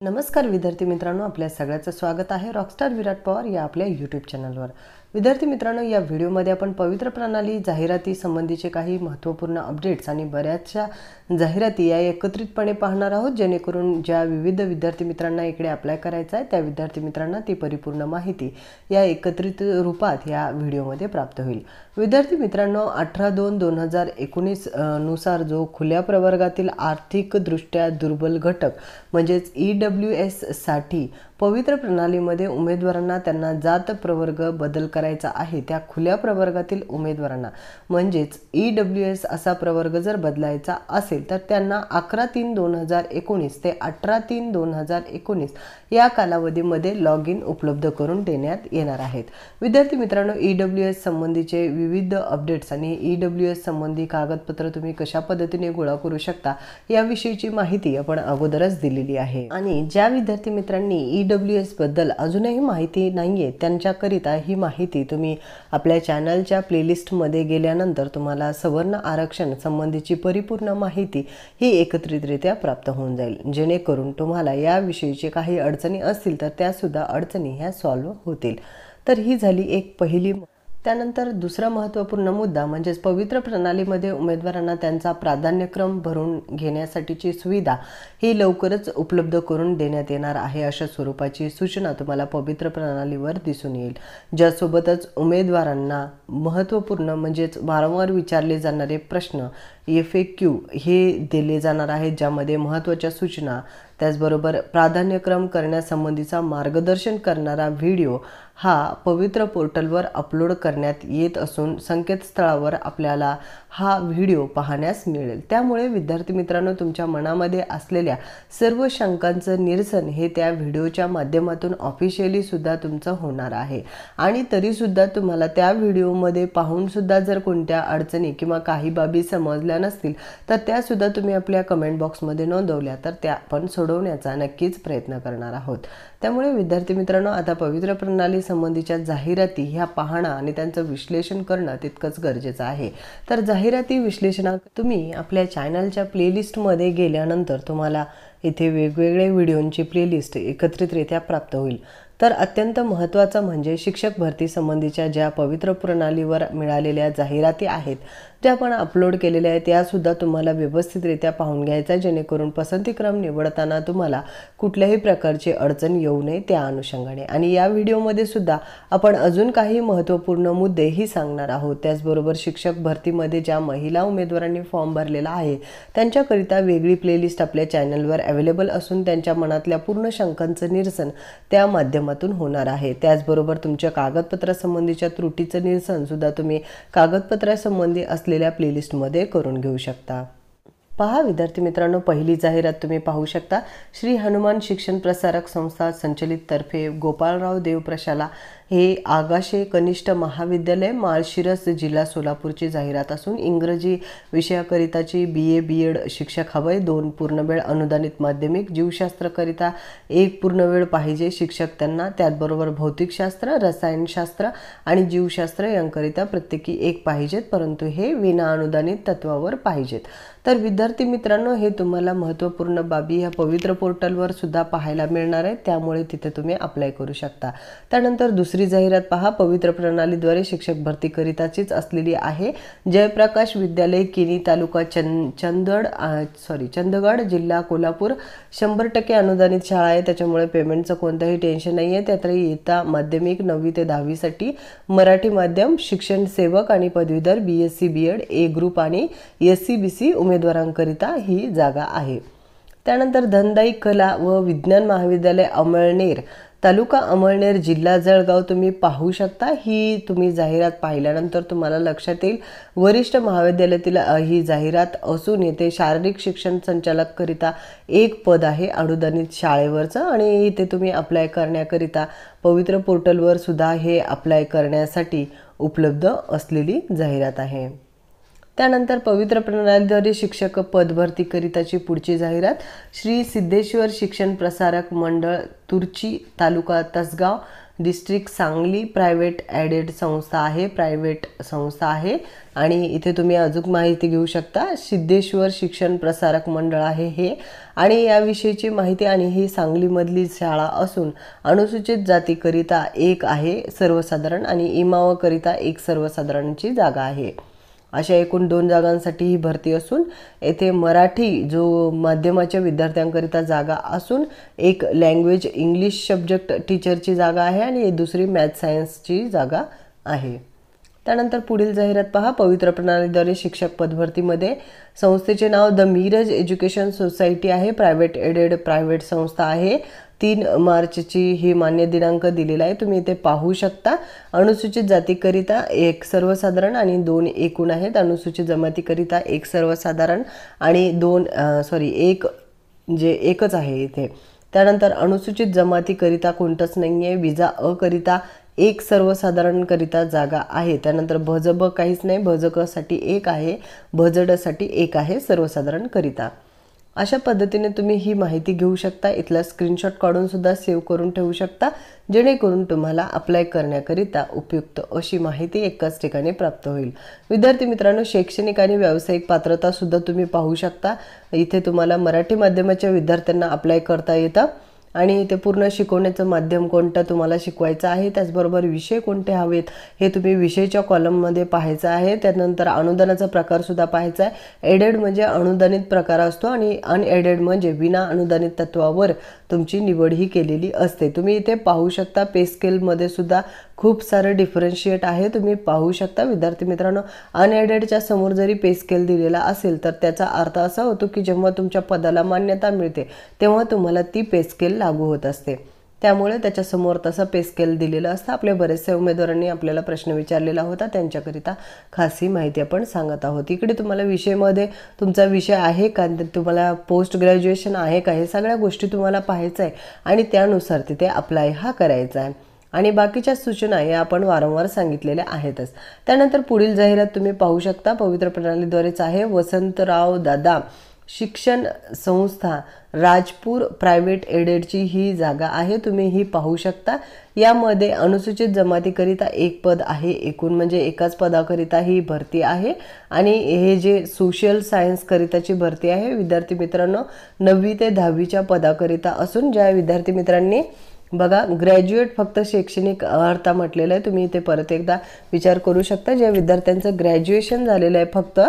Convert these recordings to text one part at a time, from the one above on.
नमस्कार विद्यार्थी मित्रांनो, आपल्या सगळ्यांचं स्वागत आहे रॉकस्टार विराट पवार या आपल्या यूट्यूब चॅनलवर। विद्यार्थी मित्रांनो, या व्हिडिओमध्ये आपण पवित्र प्रणाली जाहिराती संबंधीचे काही महत्त्वपूर्ण अपडेट्स आणि बऱ्याचशा जाहिराती या एकत्रितपणे पाहणार आहोत, जेणेकरून ज्या विविध विद्यार्थी मित्रांना इकडे अप्लाय करायचं आहे त्या विद्यार्थी मित्रांना ती परिपूर्ण माहिती या एकत्रित रूपात या व्हिडिओमध्ये प्राप्त होईल। विद्यार्थी मित्रांनो, 18/2/2019 नुसार जो खुल्या प्रवर्गातील आर्थिकदृष्ट्या दुर्बल घटक म्हणजेच EWS साठी पवित्र प्रणालीमध्ये उमेदवारांना त्यांना जात प्रवर्ग बदल करायचा आहे, त्या खुल्या प्रवर्गातील उमेदवारांना म्हणजेच EWS असा प्रवर्ग जर बदलायचा असेल तर त्यांना 11/3/2019 ते 18/3/2019 या कालावधीमध्ये लॉग इन उपलब्ध करून देण्यात येणार आहेत। विद्यार्थी मित्रांनो, EWS संबंधीचे विविध अपडेट्स आणि EWS संबंधी कागदपत्र तुम्ही कशा पद्धतीने गोळा करू शकता याविषयीची माहिती आपण अगोदरच दिलेली आहे। आणि ज्या विद्यार्थी मित्रांनी EWS बद्दल अजूनही माहिती नाहीये त्यांच्याकरिता ही माहिती तुम्ही आपल्या चॅनलच्या प्लेलिस्टमध्ये गेल्यानंतर तुम्हाला सवर्ण आरक्षण संबंधीची परिपूर्ण माहिती ही एकत्रितरित्या प्राप्त होऊन जाईल, जेणेकरून तुम्हाला याविषयीचे काही अडचणी असतील तर त्या सुद्धा अडचणी ह्या सॉल्व्ह होतील। तर ही झाली एक पहिली। त्यानंतर दुसरा महत्त्वपूर्ण मुद्दा म्हणजे पवित्र प्रणालीमध्ये उमेदवारांना त्यांचा प्राधान्यक्रम भरून घेण्यासाठीची सुविधा ही लवकरच उपलब्ध करून देण्यात येणार आहे, अशा स्वरूपाची सूचना तुम्हाला पवित्र प्रणालीवर दिसून येईल। ज्यासोबतच उमेदवारांना महत्त्वपूर्ण म्हणजेच वारंवार विचारले जाणारे प्रश्न FAQ हे दिले जाणार आहेत, ज्यामध्ये महत्त्वाच्या सूचना त्याचबरोबर प्राधान्यक्रम करण्यासंबंधीचा मार्गदर्शन करणारा व्हिडिओ हा पवित्र पोर्टलवर अपलोड करण्यात येत असून संकेतस्थळावर आपल्याला हा व्हिडिओ पाहण्यास मिळेल। त्यामुळे विद्यार्थी मित्रांनो, तुमच्या मनामध्ये असलेल्या सर्व शंकांचं निरसन हे त्या व्हिडिओच्या माध्यमातून ऑफिशियली सुद्धा तुमचं होणार आहे। आणि तरी सुद्धा तुम्हाला त्या व्हिडिओमध्ये पाहून सुद्धा जर कोणत्या अडचणी किंवा काही बाबी समजल्या नसतील तर त्या सुद्धा तुम्ही आपल्या कमेंट बॉक्समध्ये नोंदवल्या तर त्या आपण सोडवण्याचा नक्कीच प्रयत्न करणार आहोत। त्यामुळे विद्यार्थी मित्रांनो, आता पवित्र प्रणाली संबंधीच्या जाहिराती ह्या पाहणं आणि त्यांचं विश्लेषण करणं तितकंच गरजेचं आहे। तर जाहिराती विश्लेषणात तुम्ही आपल्या चॅनलच्या प्लेलिस्टमध्ये गेल्यानंतर तुम्हाला इथे वेगवेगळे व्हिडिओंची प्लेलिस्ट एकत्रितरित्या प्राप्त होईल। तर अत्यंत महत्त्वाचं म्हणजे शिक्षक भरती संबंधीच्या ज्या पवित्र प्रणालीवर मिळालेल्या जाहिराती आहेत ज्या आपण अपलोड केलेल्या आहेत त्यासुद्धा तुम्हाला व्यवस्थितरित्या पाहून घ्यायचा, जेणेकरून पसंतीक्रम निवडताना तुम्हाला कुठल्याही प्रकारची अडचण येऊ नये त्या अनुषंगाने। आणि या व्हिडिओमध्ये सुद्धा आपण अजून काही महत्त्वपूर्ण मुद्देही सांगणार आहोत। त्याचबरोबर शिक्षक भरतीमध्ये ज्या महिला उमेदवारांनी फॉर्म भरलेला आहे त्यांच्याकरिता वेगळी प्लेलिस्ट आपल्या चॅनलवर अवेलेबल असून त्यांच्या मनातल्या पूर्ण शंकांचं निरसन त्या माध्यमातून होणार आहे। त्याचबरोबर तुमच्या कागदपत्रासंबंधीच्या त्रुटीचं निरसन सुद्धा तुम्ही कागदपत्रासंबंधी असलेल्या प्लेलिस्टमध्ये करून घेऊ शकता। पहा विद्यार्थी मित्रांनो, पहिली जाहिरात तुम्ही पाहू शकता। श्री हनुमान शिक्षण प्रसारक संस्था संचलित तर्फे गोपाळराव देव प्रशाला हे आगाशे कनिष्ठ महाविद्यालय माळशिरस जिल्हा सोलापूरची जाहिरात असून इंग्रजी विषयाकरिताची BA B.Ed शिक्षक हवय, 2 पूर्णवेळ अनुदानित माध्यमिक, जीवशास्त्रकरिता 1 पूर्णवेळ पाहिजे शिक्षक त्यांना, त्याचबरोबर भौतिकशास्त्र, रसायनशास्त्र आणि जीवशास्त्र यांकरिता प्रत्येकी 1 पाहिजेत, परंतु हे विना अनुदानित तत्वावर पाहिजेत। तर विद्यार्थी मित्रांनो, हे तुम्हाला महत्त्वपूर्ण बाबी ह्या पवित्र पोर्टलवर सुद्धा पाहायला मिळणार आहे, त्यामुळे तिथे तुम्ही अप्लाय करू शकता। त्यानंतर दुसरी जाहिरात पहा, पवित्र प्रणालीद्वारे शिक्षक भरती करिताचीच असलेली आहे। जयप्रकाश विद्यालय किनी तालुका चंदगड जिल्हा कोल्हापूर 100% अनुदानित शाळा आहे, त्याच्यामुळे पेमेंटचं कोणतंही टेन्शन नाही आहे। त्यात इयत्ता माध्यमिक 9वी ते 10वी साठी मराठी माध्यम, शिक्षण सेवक आणि पदवीधर BSc B.Ed A ग्रुप आणि SC BC उमेदवारांकरिता ही जागा आहे। त्यानंतर धनदाई कला व विज्ञान महाविद्यालय अमळनेर तालुका अमळनेर जिल्हा जळगाव तुम्ही पाहू शकता। ही तुम्ही जाहिरात पाहिल्यानंतर तुम्हाला लक्षात येईल वरिष्ठ महाविद्यालयातील ही जाहिरात असून येथे शारीरिक शिक्षण संचालक करिता 1 पद आहे अनुदानित शाळेवरचं, आणि इथे तुम्ही अप्लाय करण्याकरिता पवित्र पोर्टलवर सुद्धा हे अप्लाय करण्यासाठी उपलब्ध असलेली जाहिरात आहे। त्यानंतर पवित्र प्रणालीद्वारे शिक्षक पदभरती करिताची पुढची जाहिरात, श्री सिद्धेश्वर शिक्षण प्रसारक मंडळ Turchi taluka Tasgaon district Sangli private aided private संस्था आहे। आणि इथे तुम्ही अजून माहिती घेऊ शकता। सिद्धेश्वर शिक्षण प्रसारक मंडळ आहे हे, आणि याविषयीची माहिती। आणि ही सांगलीमधली शाळा असून अनुसूचित जातीकरिता 1 आहे सर्वसाधारण आणि इमावकरिता 1 सर्वसाधारणची जागा आहे। अशा एकूण 2 जागांसाठी ही भरती असून येथे मराठी जो माध्यमाच्या विद्यार्थ्यांकरिता जागा असून 1 लँग्वेज इंग्लिश सब्जेक्ट टीचरची जागा आहे आणि दुसरी मॅथ सायन्सची जागा आहे। त्यानंतर पुढील जाहिरात पहा। पवित्र प्रणालीद्वारे शिक्षक पदभरतीमध्ये संस्थेचे नाव द मीरज एज्युकेशन सोसायटी आहे, प्रायव्हेट एडेड प्रायव्हेट संस्था आहे। 3 मार्चची ही मान्य दिनांक दिलेला आहे, तुम्ही इथे पाहू शकता। अनुसूचित जातीकरिता 1 सर्वसाधारण आणि 2 एकूण आहेत। अनुसूचित जमातीकरिता 1 सर्वसाधारण आणि 1 जे एकच आहे इथे। त्यानंतर अनुसूचित जमातीकरिता कोणतंच नाही आहे। विजा अ करिता 1 सर्वसाधारण करिता जागा आहे। त्यानंतर भजब काहीच नाही, भजक साठी 1 आहे, भजड साठी 1 आहे सर्वसाधारण करिता। अशा पद्धतीने तुम्ही ही माहिती घेऊ शकता। इथला स्क्रीनशॉट काढून सुद्धा सेव्ह करून ठेवू शकता, जेणेकरून तुम्हाला अप्लाय करण्याकरिता उपयुक्त अशी माहिती एकाच ठिकाणी प्राप्त होईल। विद्यार्थी मित्रांनो, शैक्षणिक आणि व्यावसायिक पात्रता सुद्धा तुम्ही पाहू शकता। इथे तुम्हाला मराठी माध्यमाच्या विद्यार्थ्यांना अप्लाय करता येतं आणि ते पूर्ण शिकवण्याचं माध्यम कोणतं तुम्हाला शिकवायचं आहे, त्याचबरोबर विषय कोणते हवेत हे तुम्ही विषयाच्या कॉलममध्ये पाहायचं आहे। त्यानंतर अनुदानाचा प्रकार सुद्धा पाहायचा आहे। एडेड म्हणजे अनुदानित प्रकार असतो आणि अनएडेड म्हणजे विना अनुदानित तत्वावर तुमची निवड ही केलेली असते। तुम्ही इथे पाहू शकता पे स्केलमध्ये सुद्धा खूप सारे डिफरन्शिएट आहे, तुम्ही पाहू शकता। विद्यार्थी मित्रांनो, अनएडेडच्या समोर जरी पे स्केल दिलेला असेल तर त्याचा अर्थ असा होतो की जेव्हा तुमच्या पदाला मान्यता मिळते तेव्हा तुम्हाला ती पे स्केल लागू होत असते, त्यामुळे त्याच्या समोर तसा पे स्केल दिलेला असतं। आपल्या बरेचसे उमेदवारांनी आपल्याला प्रश्न विचारलेला होता, त्यांच्याकरिता खास ही माहिती आपण सांगत आहोत। इकडे तुम्हाला विषयामध्ये तुमचा विषय आहे का, तुम्हाला पोस्ट ग्रॅज्युएशन आहे का, हे सगळ्या गोष्टी तुम्हाला पाहायचं आहे आणि त्यानुसार तिथे अप्लाय हा करायचा आहे। आणि बाकीच्या सूचना या आपण वारंवार सांगितलेल्या आहेतच। त्यानंतर पुढील जाहिरात तुम्ही पाहू शकता, पवित्र प्रणालीद्वारेच आहे। वसंतराव दादा शिक्षण संस्था राजपूर प्रायव्हेट एडेडची ही जागा आहे, तुम्ही ही पाहू शकता। यामध्ये अनुसूचित जमातीकरिता 1 पद आहे, एकूण म्हणजे एकाच पदाकरिता ही भरती आहे। आणि हे जे सोशल सायन्स करिताची भरती आहे विद्यार्थी मित्रांनो, 9वी ते 10वीच्या पदाकरिता असून ज्या विद्यार्थी मित्रांनी बघा ग्रॅज्युएट फक्त शैक्षणिक अर्थ म्हटलेलं आहे, तुम्ही इथे परत एकदा विचार करू शकता। ज्या विद्यार्थ्यांचं ग्रॅज्युएशन झालेलं आहे फक्त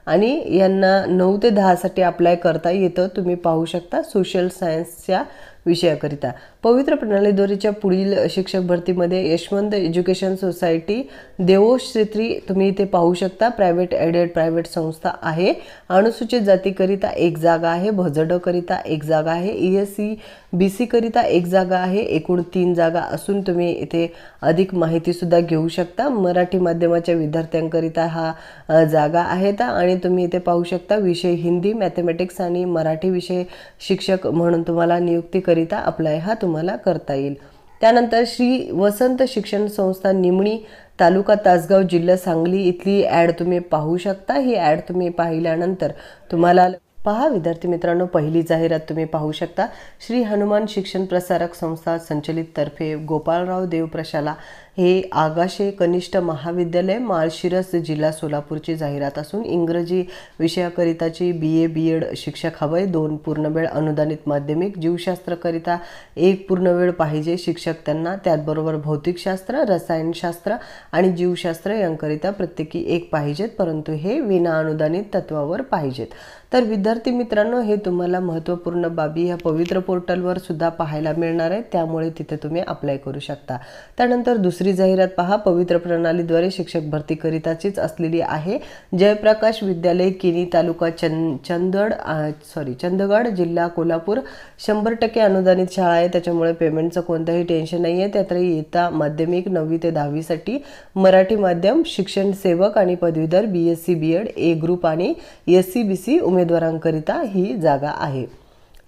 आणि यांना 9 ते 10 साठी अप्लाय करता येतं, तुम्ही पाहू शकता सोशल सायन्सच्या विषयाकरिता। पवित्र प्रणालीद्वारेच्या पुढील शिक्षक भरतीमध्ये यशवंत एज्युकेशन सोसायटी देवोश्री तुम्ही इथे पाहू शकता, प्रायव्हेट एडेड प्रायव्हेट संस्था आहे। अनुसूचित जातीकरिता 1 जागा आहे, भजड करिता 1 जागा आहे, ESC BC करिता 1 जागा आहे, एकूण 3 जागा असून तुम्ही इथे अधिक माहिती सुद्धा घेऊ शकता। मराठी माध्यमाच्या विद्यार्थ्यांकरिता हा जागा आहेत आणि तुम्ही इथे पाहू शकता विषय हिंदी, मॅथमॅटिक्स आणि मराठी विषय शिक्षक म्हणून तुम्हाला नियुक्तीकरिता अप्लाय हा तुम्हाला करता येईल। त्यानंतर श्री वसंत शिक्षण संस्था निमणी तालुका तासगाव जिल्हा सांगली इथली ॲड तुम्ही पाहू शकता। ही ॲड तुम्ही पाहिल्यानंतर तुम्हाला पहा विद्यार्थी मित्रांनो, पहिली जाहिरात तुम्ही पाहू शकता। श्री हनुमान शिक्षण प्रसारक संस्था संचलित तर्फे गोपाळराव देवप्रशाला हे आगाशे कनिष्ठ महाविद्यालय माळशिरस जिल्हा सोलापूरची जाहिरात असून इंग्रजी विषयाकरिताची BA BEd शिक्षक हवय, 2 पूर्णवेळ अनुदानित माध्यमिक, जीवशास्त्रकरिता 1 पूर्णवेळ पाहिजे शिक्षक त्यांना, त्याचबरोबर भौतिकशास्त्र, रसायनशास्त्र आणि जीवशास्त्र यांकरिता प्रत्येकी 1 पाहिजेत, परंतु हे विना अनुदानित तत्वावर पाहिजेत। तर विद्यार्थी मित्रांनो, हे तुम्हाला महत्त्वपूर्ण बाबी ह्या पवित्र पोर्टलवर सुद्धा पाहायला मिळणार आहे, त्यामुळे तिथे तुम्ही अप्लाय करू शकता। त्यानंतर दुसरी जाहिरात पहा, पवित्र प्रणालीद्वारे शिक्षक भरती करिताचीच असलेली आहे। जयप्रकाश विद्यालय किनी तालुका चंदगड जिल्हा कोल्हापूर 100% अनुदानित शाळा आहे, त्याच्यामुळे पेमेंटचं कोणतंही टेन्शन नाही आहे। त्यात इयत्ता माध्यमिक 9वी ते 10वी साठी मराठी माध्यम, शिक्षण सेवक आणि पदवीधर BSc BEd A ग्रुप आणि SC BC उमेदवारांकरिता ही जागा आहे।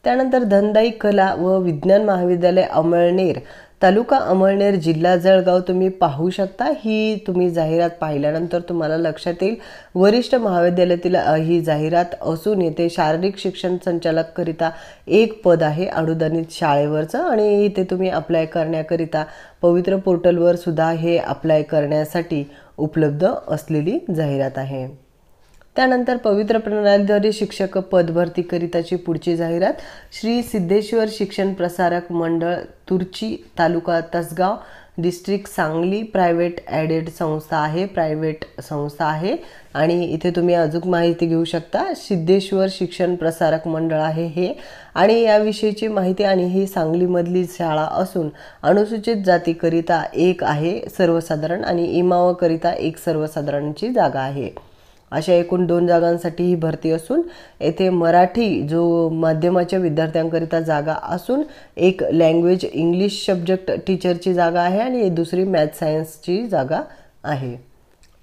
त्यानंतर धनदाई कला व विज्ञान महाविद्यालय अमळनेर तालुका अमळनेर, जिल्हा जळगाव तुम्ही पाहू शकता। ही तुम्ही जाहिरात पाहिल्यानंतर तुम्हाला लक्षात येईल वरिष्ठ महाविद्यालयातील ही जाहिरात असून येथे शारीरिक शिक्षण संचालक करिता एक पद आहे अनुदानित शाळेवरचं आणि इथे तुम्ही अप्लाय करण्याकरिता पवित्र पोर्टलवर सुद्धा हे अप्लाय करण्यासाठी उपलब्ध असलेली जाहिरात आहे। त्यानंतर पवित्र प्रणालीद्वारे शिक्षक पद भरती करिताची पुढची जाहिरात श्री सिद्धेश्वर शिक्षण प्रसारक मंडळ Turchi, taluka Tasgaon, district Sangli, private aided संस्था आहे आणि इथे तुम्ही अजून माहिती घेऊ शकता। सिद्धेश्वर शिक्षण प्रसारक मंडळ आहे हे आणि याविषयीची माहिती आणि ही सांगलीमधली शाळा असून अनुसूचित जातीकरिता एक आहे सर्वसाधारण आणि इमाव करिता एक सर्वसाधारणची जागा आहे। अशा एकूण 2 जागांसाठी ही भरती असून येथे मराठी जो माध्यमाच्या विद्यार्थ्यांकरिता जागा असून एक लँग्वेज इंग्लिश सब्जेक्ट टीचरची जागा आहे आणि दुसरी मॅथ सायन्सची जागा आहे।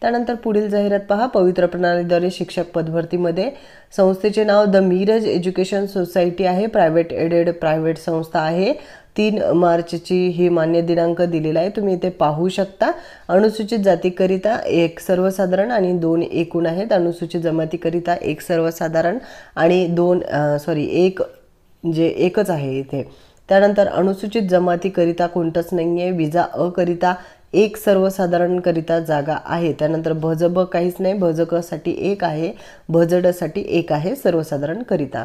त्यानंतर पुढील जाहिरात पहा। पवित्र प्रणालीद्वारे शिक्षक पदभरतीमध्ये संस्थेचे नाव द मीरज एज्युकेशन सोसायटी आहे, प्रायव्हेट एडेड प्रायव्हेट संस्था आहे। 3 मार्चची ही मान्य दिनांक दिलेला आहे, तुम्ही इथे पाहू शकता। अनुसूचित जातीकरिता एक सर्वसाधारण आणि 2 एकूण आहेत। अनुसूचित जमातीकरिता एक सर्वसाधारण आणि एकच आहे इथे। त्यानंतर अनुसूचित जमातीकरिता कोणतंच नाही आहे। विजा अ करिता एक सर्वसाधारण करिता जागा आहे। त्यानंतर भजब काहीच नाही, भजक साठी एक आहे, भजड साठी एक आहे सर्वसाधारण करिता।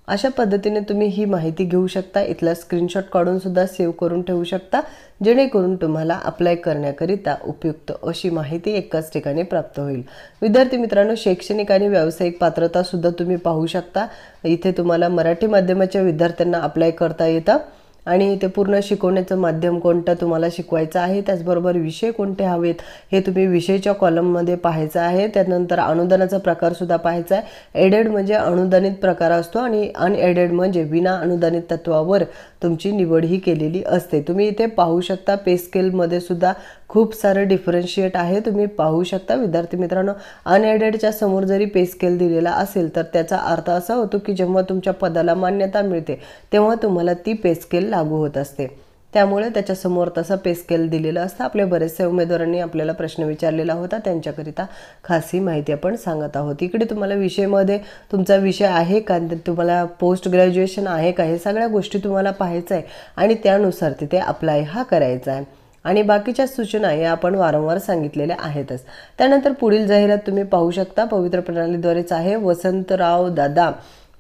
अशा पद्धतीने तुम्ही ही माहिती घेऊ शकता। इथला स्क्रीनशॉट काढून सुद्धा सेव्ह करून ठेवू शकता जेणेकरून तुम्हाला अप्लाय करण्याकरिता उपयुक्त अशी माहिती एकाच ठिकाणी प्राप्त होईल। विद्यार्थी मित्रांनो, शैक्षणिक आणि व्यावसायिक पात्रता सुद्धा तुम्ही पाहू शकता। इथे तुम्हाला मराठी माध्यमाच्या विद्यार्थ्यांना अप्लाय करता येतं आणि ते पूर्ण शिकवण्याचं माध्यम कोणतं तुम्हाला शिकवायचं आहे, त्याचबरोबर विषय कोणते हवेत हे तुम्ही विषयाच्या कॉलममध्ये पाहायचं आहे। त्यानंतर अनुदानाचा प्रकार सुद्धा पाहायचा आहे। एडेड म्हणजे अनुदानित प्रकार असतो आणि अनएडेड म्हणजे विना अनुदानित तत्वावर तुमची निवड ही केलेली असते। तुम्ही इथे पाहू शकता पे स्केलमध्ये सुद्धा खूप सारे डिफरन्शिएट आहे, तुम्ही पाहू शकता। विद्यार्थी मित्रांनो, अनएडेडच्या समोर जरी पे स्केल दिलेला असेल तर त्याचा अर्थ असा होतो की जेव्हा तुमच्या पदाला मान्यता मिळते तेव्हा तुम्हाला ती पे स्केल लागू होत असते, त्यामुळे त्याच्या समोर तसा पे स्केल दिलेला असतं। आपल्या बरेचसे उमेदवारांनी आपल्याला प्रश्न विचारलेला होता, त्यांच्याकरिता खास ही माहिती आपण सांगत आहोत। इकडे तुम्हाला विषयामध्ये तुमचा विषय आहे का, तुम्हाला पोस्ट ग्रॅज्युएशन आहे का, हे सगळ्या गोष्टी तुम्हाला पाहायचं आहे आणि त्यानुसार तिथे अप्लाय हा करायचा आहे आणि बाकीच्या सूचना या आपण वारंवार सांगितलेल्या आहेतच। त्यानंतर पुढील जाहिरात तुम्ही पाहू शकता, पवित्र प्रणालीद्वारेच आहे। वसंतराव दादा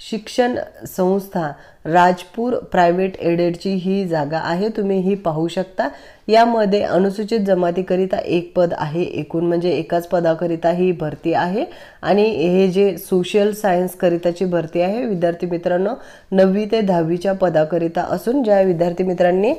शिक्षण संस्था राजपूर प्रायव्हेट एडेडची ही जागा आहे, तुम्ही ही पाहू शकता। यामध्ये अनुसूचित जमातीकरिता एक पद आहे, एकूण म्हणजे एकाच पदाकरिता ही भरती आहे आणि हे जे सोशल सायन्स करिताची भरती आहे विद्यार्थी मित्रांनो 9वी ते 10वीच्या पदाकरिता असून ज्या विद्यार्थी मित्रांनी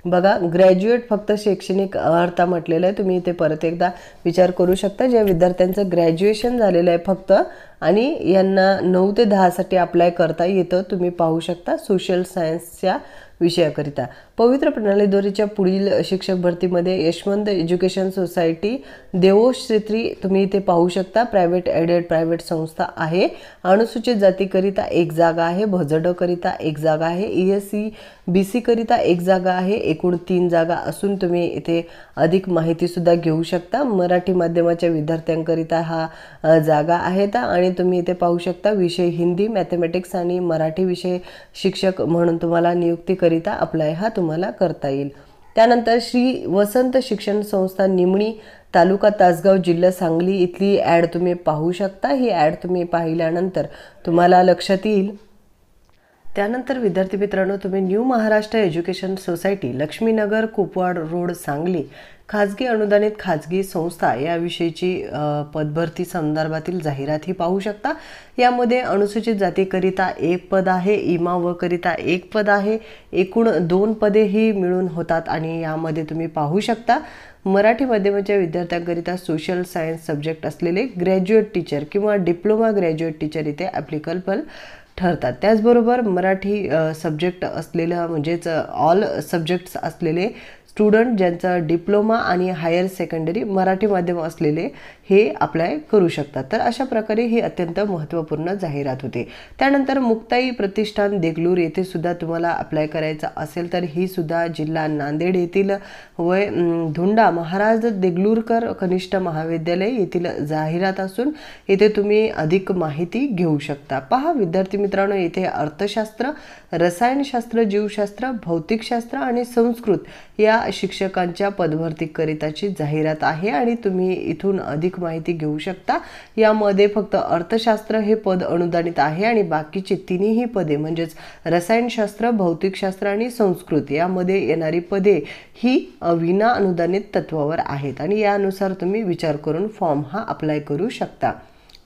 बघा ग्रॅज्युएट फक्त शैक्षणिक अर्थ म्हटलेलं आहे, तुम्ही इथे परत एकदा विचार करू शकता। ज्या विद्यार्थ्यांचं ग्रॅज्युएशन झालेलं आहे फक्त आणि यांना 9 ते 10 साठी अप्लाय करता येतं, तुम्ही पाहू शकता सोशल सायन्सच्या विषयाकरिता। पवित्र प्रणालीद्वारेच्या पुढील शिक्षक भरतीमध्ये यशवंत एज्युकेशन सोसायटी देवोश्री तुम्ही इथे पाहू शकता, प्रायव्हेट एडेड प्रायव्हेट संस्था आहे। अनुसूचित जातीकरिता एक जागा आहे, भजड करिता एक जागा आहे, ESC BC करिता एक जागा आहे, एकूण 3 जागा असून तुम्ही इथे अधिक माहिती सुद्धा घेऊ शकता। मराठी माध्यमाच्या विद्यार्थ्यांकरिता हा जागा आहेत आणि तुम्ही इथे पाहू शकता विषय हिंदी, मॅथमॅटिक्स आणि मराठी विषय शिक्षक म्हणून तुम्हाला नियुक्तीकरिता अप्लाय हा तुम्हाला करता येईल। त्यानंतर श्री वसंत शिक्षण संस्था निमणी, तालुका तासगाव, जिल्हा सांगली इथली ॲड तुम्ही पाहू शकता। ही ॲड तुम्ही पाहिल्यानंतर तुम्हाला लक्षात येईल। त्यानंतर विद्यार्थी मित्रांनो, तुम्ही new Maharashtra education society Laxminagar Kupwad road Sangli खाजगी अनुदानित खाजगी संस्था याविषयीची पदभरती संदर्भातील जाहिरात ही पाहू शकता। यामध्ये अनुसूचित जातीकरिता एक पद आहे, इमाव करिता एक पद आहे, एकूण 2 पदे ही मिळून होतात आणि यामध्ये तुम्ही पाहू शकता मराठी माध्यमाच्या विद्यार्थ्यांकरिता सोशल सायन्स सब्जेक्ट असलेले ग्रॅज्युएट टीचर किंवा डिप्लोमा ग्रॅज्युएट टीचर इथे ॲप्लिकेबल ठरतात। त्याचबरोबर मराठी सब्जेक्ट असलेलं म्हणजेच ऑल सब्जेक्ट्स असलेले स्टुडंट ज्यांचा डिप्लोमा आणि हायर सेकंडरी मराठी माध्यम असलेले हे अप्लाय करू शकता। तर अशा प्रकारे ही अत्यंत महत्त्वपूर्ण जाहिरात होती। त्यानंतर मुक्ताई प्रतिष्ठान देगलूर येथे सुद्धा तुम्हाला अप्लाय करायचा असेल तर ही सुद्धा जिल्हा नांदेड येथील धुंडा महाराज देगलूरकर कनिष्ठ महाविद्यालय येथील जाहिरात असून येथे तुम्ही अधिक माहिती घेऊ शकता। पहा विद्यार्थी मित्रांनो, येथे अर्थशास्त्र, रसायनशास्त्र, जीवशास्त्र, भौतिकशास्त्र आणि संस्कृत या शिक्षकांच्या पदभरतीकरिताची जाहिरात आहे आणि तुम्ही इथून अधिक माहिती घेऊ शकता। यामध्ये फक्त अर्थशास्त्र हे पद अनुदानित आहे आणि बाकीचे तिन्ही पदे म्हणजेच रसायनशास्त्र, भौतिकशास्त्र आणि संस्कृत यामध्ये येणारी पदे ही विना अनुदानित तत्वावर आहेत आणि यानुसार तुम्ही विचार करून फॉर्म हा अप्लाय करू शकता।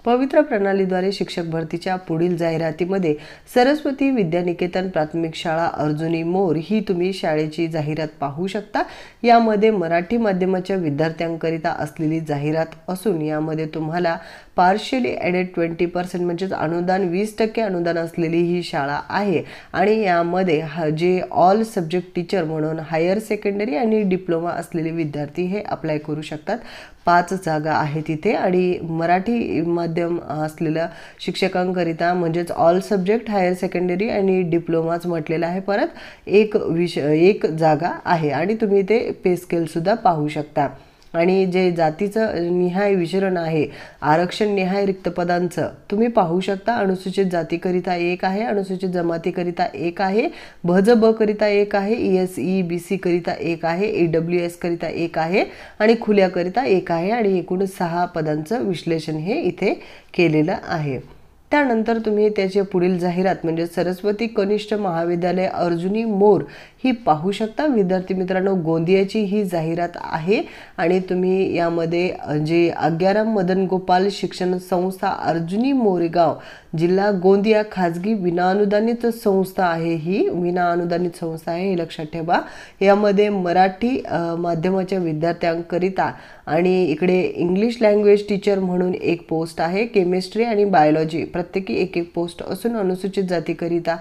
पवित्र प्रणालीद्वारे शिक्षक भरतीच्या पुढील जाहिरातीमध्ये सरस्वती विद्यानिकेतन प्राथमिक शाळा अर्जुनी मोर ही तुम्ही शाळेची जाहिरात पाहू शकता। यामध्ये मराठी माध्यमाच्या विद्यार्थ्यांकरिता असलेली जाहिरात असून यामध्ये तुम्हाला पार्शियली ॲडेड 20% म्हणजेच अनुदान 20% अनुदान असलेली ही शाळा आहे आणि यामध्ये जे ऑल सब्जेक्ट टीचर म्हणून हायर सेकंडरी आणि डिप्लोमा असलेले विद्यार्थी हे अप्लाय करू शकतात। 5 जागा आहेत इथे आणि मराठी माध्यम असलेल्या शिक्षकांकरिता म्हणजेच ऑल सब्जेक्ट हायर सेकंडरी आणि डिप्लोमाच म्हटलेला आहे। परत एक जागा आहे आणि तुम्ही ते पे स्केल सुद्धा पाहू शकता। आणि जे जातीचं निहाय विचरण आहे, आरक्षण निहाय रिक्त पदांचं तुम्ही पाहू शकता। अनुसूचित जातीकरिता 1 आहे, अनुसूचित जमातीकरिता 1 आहे, भज ब करिता 1 आहे, ESE-BC करिता 1 आहे, EWS करिता 1 आहे आणि खुल्याकरिता 1 आहे आणि एकूण 6 पदांचं विश्लेषण हे इथे केलेलं आहे। त्यानंतर तुम्ही त्याच्या पुढील जाहिरात म्हणजे सरस्वती कनिष्ठ महाविद्यालय अर्जुनी मोर ही पाहू शकता। विद्यार्थी मित्रांनो, गोंदियाची ही जाहिरात आहे आणि तुम्ही यामध्ये जे आज्ञाराम मदन गोपाल शिक्षण संस्था अर्जुनी मोरगाव जिल्हा गोंदिया खाजगी विनाअनुदानित संस्था आहे, ही विनाअनुदानित संस्था आहे हे लक्षात ठेवा। यामध्ये मराठी माध्यमाच्या विद्यार्थ्यांकरिता आणि इकडे इंग्लिश लँग्वेज टीचर म्हणून 1 पोस्ट आहे, केमिस्ट्री आणि बायोलॉजी प्रत्येकी 1 पोस्ट असून अनुसूचित जातीकरिता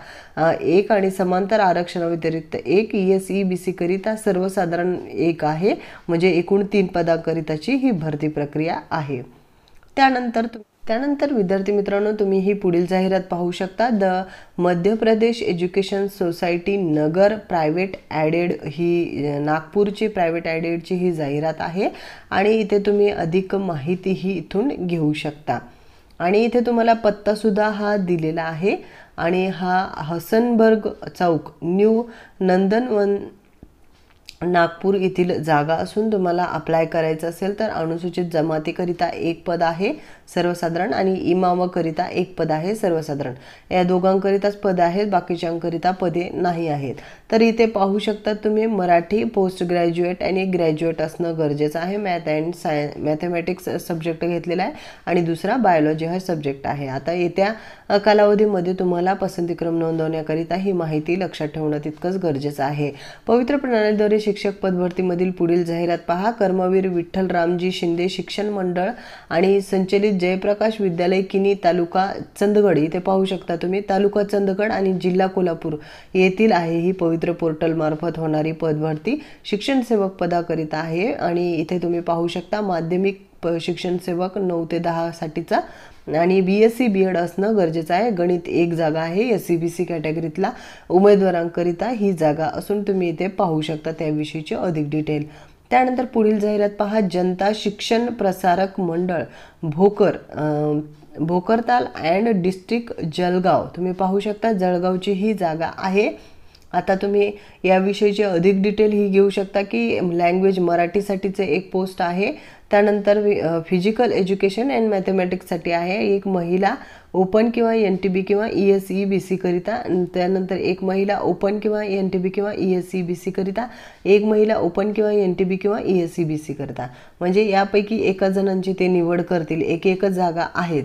1 आणि समांतर आरक्षणाव्यतिरिक्त 1, ESE-BC करिता सर्वसाधारण 1 आहे म्हणजे एकूण 3 पदाकरिताची ही भरती प्रक्रिया आहे। त्यानंतर विद्यार्थी मित्रांनो, तुम्ही ही पुढील जाहिरात पाहू शकता। The Madhya Pradesh education society Nagar private added ही नागपूरची प्रायव्हेट ॲडेडची ही जाहिरात आहे आणि इथे तुम्ही अधिक माहिती ही इथून घेऊ शकता आणि इथे तुम्हाला पत्ता सुद्धा हा दिलेला आहे आणि हा हसनबर्ग चौक न्यू नंदनवन नागपूर येथील जागा असून तुम्हाला अप्लाय करायचं असेल तर अनुसूचित जमातीकरिता 1 पद आहे सर्वसाधारण आणि इमामकरिता 1 पद आहे सर्वसाधारण। या दोघांकरिताच पद आहेत, बाकीच्यांकरिता पदे नाही आहेत। तर इथे पाहू शकता तुम्ही मराठी पोस्ट ग्रॅज्युएट आणि ग्रॅज्युएट असणं गरजेचं आहे। मॅथ अँड मॅथमॅटिक्स सब्जेक्ट घेतलेला आहे आणि दुसरा बायोलॉजी हा सब्जेक्ट आहे। आता येत्या कालावधीमध्ये तुम्हाला पसंतीक्रम नोंदवण्याकरिता ही माहिती लक्षात ठेवणं तितकंच गरजेचं आहे। पवित्र प्रणालीद्वारे शिक्षक पदभरतीमधील पुढील जाहिरात पहा। कर्मवीर विठ्ठल रामजी शिंदे शिक्षण मंडळ आणि संचलित जयप्रकाश विद्यालय किनी तालुका चंदगड इथे पाहू शकता तुम्ही, तालुका चंदगड आणि जिल्हा कोल्हापूर येथील आहे ही पवित्र पोर्टल मार्फत होणारी पदभरती शिक्षण सेवक पदाकरिता आहे आणि इथे तुम्ही पाहू शकता माध्यमिक शिक्षण सेवक 9 ते 10 साठीचा आणि BSc B.Ed असणं गरजेचं आहे। गणित 1 जागा आहे, SC-BC कॅटेगरीतला उमेदवारांकरिता ही जागा असून तुम्ही इथे पाहू शकता त्याविषयीचे अधिक डिटेल। त्यानंतर पुढील जाहिरात पहा। जनता शिक्षण प्रसारक मंडळ भोकरताल अँड डिस्ट्रिक्ट जळगाव तुम्ही पाहू शकता, जळगावची ही जागा आहे। आता तुम्ही याविषयीचे अधिक डिटेल ही घेऊ शकता की लँग्वेज मराठीसाठीचे 1 पोस्ट आहे, त्यानंतर फिजिकल एज्युकेशन अँड मॅथमॅटिक्ससाठी आहे 1 महिला ओपन किंवा NTB किंवा ESE-BC करिता, त्यानंतर 1 महिला ओपन किंवा NTB किंवा ESE-BC करिता, 1 महिला ओपन किंवा NTB किंवा ESE-BC करिता, म्हणजे यापैकी एका जणांची ते निवड करतील, एक जागा आहेत।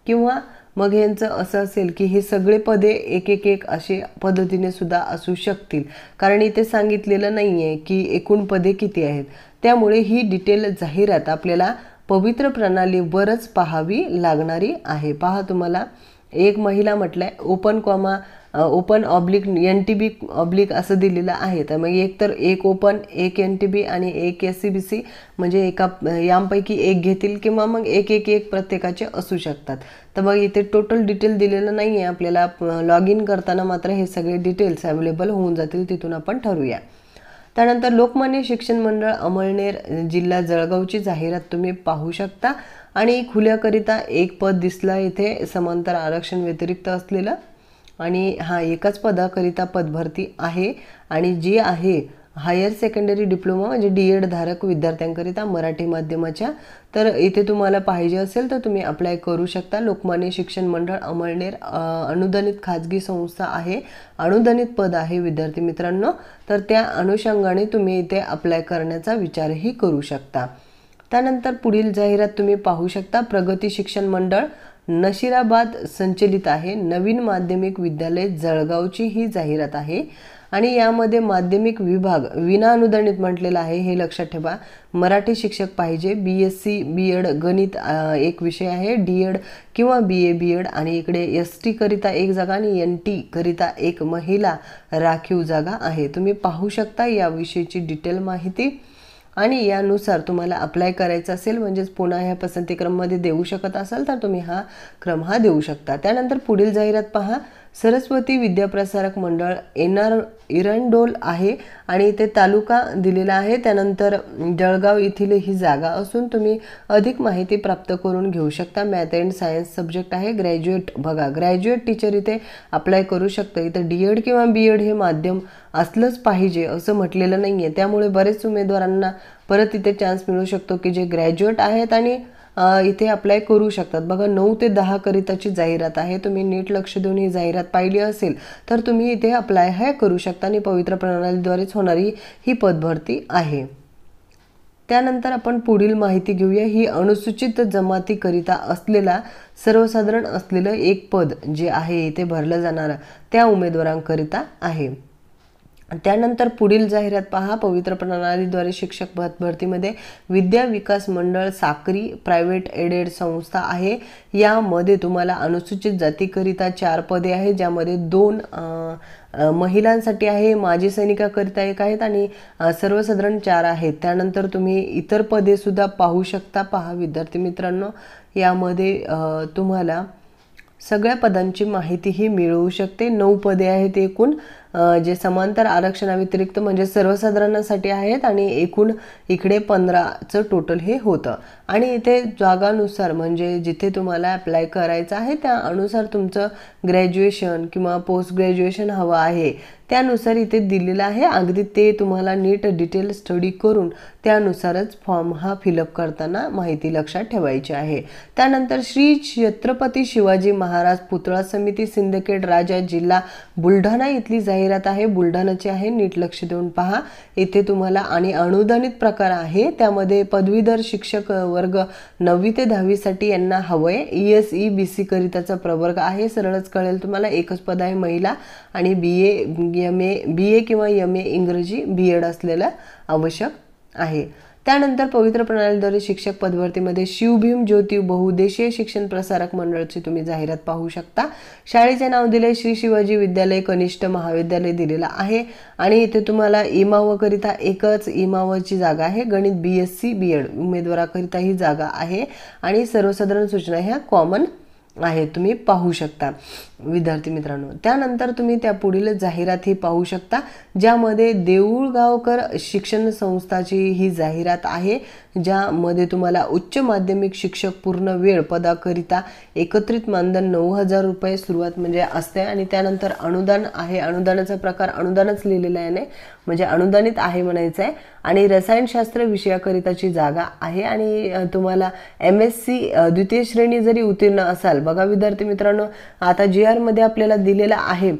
किंवा मग यांचं असं असेल की हे सगळे पदे एक असे पद्धतीने सुद्धा असू शकतील, कारण इथे सांगितलेलं नाही आहे की एकूण पदे किती आहेत। त्यामुळे ही डिटेल जाहिरात आपल्याला पवित्र प्रणालीवरच पाहावी लागणारी आहे। पहा तुम्हाला 1 महिला म्हटलंय open comma open oblique NTB oblique असं दिलेलं आहे. तर मग एक तर एक ओपन, एक NTB आणि एक SCBC म्हणजे एका यांपैकी एक घेतील किंवा मग एक एक एक प्रत्येकाचे असू शकतात. तर मग इथे टोटल डिटेल दिलेलं नाही आहे आपल्याला. लॉग इन करताना मात्र हे सगळे डिटेल्स अवेलेबल होऊन जातील, तिथून आपण ठरवूया. त्यानंतर लोकमान्य शिक्षण मंडळ अमळनेर जिल्हा जळगावची जाहिरात तुम्ही पाहू शकता आणि खुल्याकरिता एक पद दिसला इथे समांतर आरक्षण व्यतिरिक्त असलेलं आणि एकाच पदाकरिता पदभरती आहे आणि जी आहे हायर सेकंडरी डिप्लोमा म्हणजे DED धारक विद्यार्थ्यांकरिता मराठी माध्यमाच्या. तर इथे तुम्हाला पाहिजे असेल तर तुम्ही अप्लाय करू शकता. लोकमान्य शिक्षण मंडळ अमळनेर अनुदानित खाजगी संस्था आहे, अनुदानित पद आहे विद्यार्थी मित्रांनो. तर त्या अनुषंगाने तुम्ही इथे अप्लाय करण्याचा विचारही करू शकता. त्यानंतर पुढील जाहिरात तुम्ही पाहू शकता. प्रगती शिक्षण मंडळ नशिराबाद संचलित आहे, नवीन माध्यमिक विद्यालय जळगावची ही जाहिरात आहे आणि यामध्ये माध्यमिक विभाग विना अनुदानित म्हटलेला आहे, हे लक्षात ठेवा. मराठी शिक्षक पाहिजे, BSc BEd गणित एक विषय आहे, DED किंवा BA BEd आणि इकडे ST करिता एक जागा आणि NT करिता एक महिला राखीव जागा आहे. तुम्ही पाहू शकता याविषयीची डिटेल माहिती आणि यानुसार तुम्हाला अप्लाय करायचं असेल म्हणजेच पुन्हा ह्या पसंती क्रममध्ये देऊ शकत असाल तर तुम्ही हा क्रम देऊ शकता. त्यानंतर पुढील जाहिरात पहा. सरस्वती विद्याप्रसारक मंडळ इरंडोल आहे आणि इथे तालुका दिलेला आहे. त्यानंतर जळगाव येथील ही जागा असून तुम्ही अधिक माहिती प्राप्त करून घेऊ शकता. मॅथ अँड सायन्स सब्जेक्ट आहे. ग्रॅज्युएट बघा, ग्रॅज्युएट टीचर इथे अप्लाय करू शकतं. इथं DED किंवा BEd हे माध्यम असलंच पाहिजे असं म्हटलेलं नाही आहे. त्यामुळे बरेच उमेदवारांना परत इथे चान्स मिळू शकतो की जे ग्रॅज्युएट आहेत आणि इथे अप्लाय करू शकतात. बघा 9 ते 10 करिताची जाहिरात आहे. तुम्ही नीट लक्ष देऊन ही जाहिरात पाहिली असेल तर तुम्ही इथे अप्लाय करू शकता आणि पवित्र प्रणालीद्वारेच होणारी ही पदभरती आहे. त्यानंतर आपण पुढील माहिती घेऊया. ही अनुसूचित जमातीकरिता असलेला सर्वसाधारण असलेलं एक पद जे आहे इथे भरलं जाणारं त्या उमेदवारांकरिता आहे. त्यानंतर पुढील जाहिरात पहा. पवित्र प्रणालीद्वारे शिक्षक भरतीमध्ये विद्या विकास मंडळ साक्री प्रायव्हेट एडेड संस्था आहे. यामध्ये तुम्हाला अनुसूचित जातीकरिता 4 पदे आहेत, ज्यामध्ये 2 महिलांसाठी आहे, माजी सैनिकाकरिता 1 आहेत आणि सर्वसाधारण 4 आहेत. त्यानंतर तुम्ही इतर पदे सुद्धा पाहू शकता. पहा विद्यार्थी मित्रांनो, यामध्ये तुम्हाला सगळ्या पदांची माहितीही मिळू शकते. 9 पदे आहेत एकूण, जे समांतर आरक्षणाव्यतिरिक्त म्हणजे सर्वसाधारणांसाठी आहेत आणि एकूण इकडे 15चं टोटल हे होतं. आणि इथे जागानुसार म्हणजे जिथे तुम्हाला अप्लाय करायचं आहे त्या अनुसार तुमचं ग्रॅज्युएशन किंवा पोस्ट ग्रॅज्युएशन हवं आहे त्यानुसार इथे दिलेलं आहे. अगदी ते तुम्हाला नीट डिटेल स्टडी करून त्यानुसारच फॉर्म फिलअप करताना माहिती लक्षात ठेवायची आहे. त्यानंतर श्री छत्रपती शिवाजी महाराज पुतळा समिती सिंदखेड राजा जिल्हा बुलढाणा इथली जाहिरात आहे. बुलढाणाची आहे, नीट लक्ष देऊन पहा. इथे तुम्हाला आणि अनुदानित प्रकार आहे, त्यामध्ये पदवीधर शिक्षक वर्ग 9वी ते 10वी साठी यांना हवंय. ESE-BC करिताचा प्रवर्ग आहे. सरळच कळेल तुम्हाला, एकच पद आहे महिला आणि BA किंवा MA इंग्रजी BEd असलेलं आवश्यक आहे. त्यानंतर पवित्र प्रणालीद्वारे शिक्षक पदभरतीमध्ये शिवभीम ज्योती बहुउद्देशीय शिक्षण प्रसारक मंडळाची तुम्ही जाहिरात पाहू शकता. शाळेचे नाव दिले श्री शिवाजी विद्यालय कनिष्ठ महाविद्यालय दिलेला आहे आणि इथे तुम्हाला इमाव करिता एकच इमावची जागा आहे. गणित BSc BEd उमेदवाराकरिता ही जागा आहे आणि सर्वसाधारण सूचना ह्या कॉमन आहे, तुम्ही पाहू शकता विद्यार्थी मित्रांनो. त्यानंतर तुम्ही त्या पुढील जाहिरात ही पाहू शकता, ज्यामध्ये देऊळगावकर शिक्षण संस्थाची ही जाहिरात आहे, ज्यामध्ये तुम्हाला उच्च माध्यमिक शिक्षक पूर्ण वेळ पदाकरिता एकत्रित मानधन 9,000 रुपये सुरुवात म्हणजे असते आणि त्यानंतर अनुदान आहे. अनुदानाचा प्रकार अनुदानच लिहिलेला आहे म्हणजे अनुदानित आहे म्हणायचं आहे आणि रसायनशास्त्र विषयाकरिताची जागा आहे आणि तुम्हाला MSc द्वितीय श्रेणी जरी उत्तीर्ण असाल, बघा विद्यार्थी मित्रांनो, आता GR मध्ये आपल्याला दिलेला आहे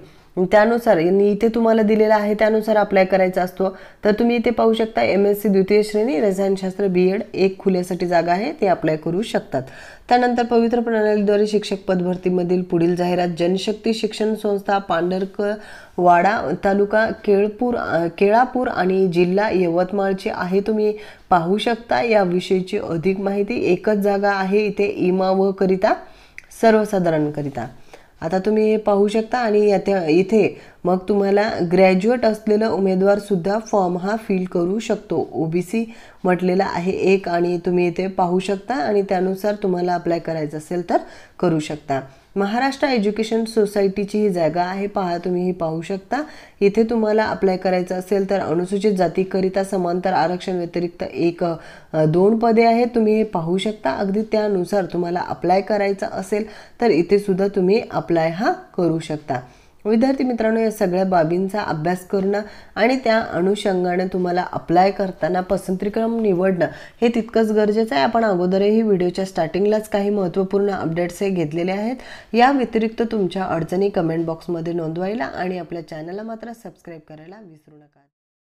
त्यानुसार इथे तुम्हाला दिलेला आहे त्यानुसार अप्लाय करायचा असतो. तर तुम्ही इथे पाहू शकता MSc द्वितीय श्रेणी रसायनशास्त्र BEd एक खुल्यासाठी जागा आहे, ते अप्लाय करू शकतात. त्यानंतर पवित्र प्रणालीद्वारे शिक्षक पदभरतीमधील पुढील जाहिरात जनशक्ती शिक्षण संस्था पांढरकवाडा तालुका केळापूर आणि जिल्हा यवतमाळची आहे, तुम्ही पाहू शकता. याविषयीची अधिक माहिती एकच जागा आहे इथे इमाव करिता सर्वसाधारण करिता. आता तुम्ही हे पाहू शकता आणि इथे मग तुम्हाला ग्रॅज्युएट असलेला उमेदवार सुद्धा फॉर्म हा फिल करू शकतो. OBC म्हटलेला आहे एक आणि तुम्ही इथे पाहू शकता आणि त्यानुसार तुम्हाला अप्लाय करायचं असेल तर करू शकता. महाराष्ट्र एज्युकेशन सोसायटीची ही जागा आहे, पहा तुम्ही ही पाहू शकता. इथे तुम्हाला अप्लाय करायचं असेल तर अनुसूचित जातीकरिता समांतर आरक्षण व्यतिरिक्त 1-2 पदे आहेत, तुम्ही हे पाहू शकता. अगदी त्यानुसार तुम्हाला अप्लाय करायचं असेल तर इथे सुद्धा तुम्ही अप्लाय हा करू शकता. विद्यार्थी मित्रांनो, या सगळ्या बाबींचा अभ्यास करणं आणि त्या अनुषंगाने तुम्हाला अप्लाय करताना पसंतीक्रम निवडणं हे तितकंच गरजेचं आहे. आपण अगोदरही व्हिडिओच्या स्टार्टिंगलाच काही महत्त्वपूर्ण अपडेट्स हे घेतलेले आहेत. या व्यतिरिक्त तुमच्या अडचणी कमेंट बॉक्समध्ये नोंदवायला आणि आपल्या चॅनलला मात्र सबस्क्राईब करायला विसरू नका.